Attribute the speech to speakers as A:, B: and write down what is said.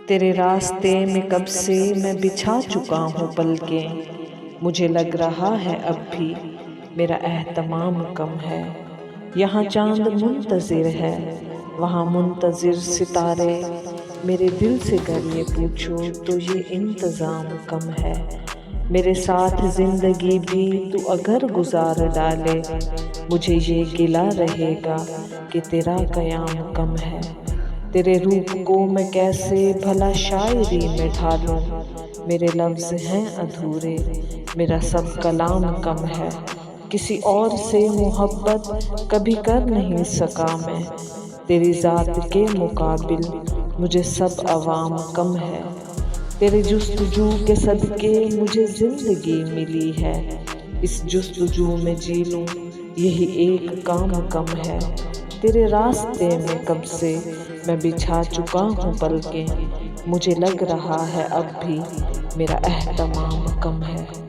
A: तेरे रास्ते में कब से मैं बिछा चुका हूँ पलकें। मुझे लग रहा है अब भी मेरा एहतमाम कम है। यहाँ चांद मुंतज़िर है, वहाँ मुंतज़िर सितारे। मेरे दिल से कर ये पूछो तो ये इंतज़ाम कम है। मेरे साथ ज़िंदगी भी तू अगर गुजार डाले, मुझे ये गिला रहेगा कि तेरा क़याम कम है। तेरे रूप को मैं कैसे भला शायरी में ढालूं। मेरे लफ्ज़ हैं अधूरे, मेरा सब कलाम कम है। किसी और से मोहब्बत कभी कर नहीं सका मैं। तेरी ज़ात के मुकाबिल मुझे सब अवाम कम है। तेरे जुस्तजू के सदके मुझे ज़िंदगी मिली है। इस जुस्तजू में जी लूं यही एक काम कम है। तेरे रास्ते में कब से मैं बिछा चुका हूँ पलकें। मुझे लग रहा है अब भी मेरा एहतमाम कम है।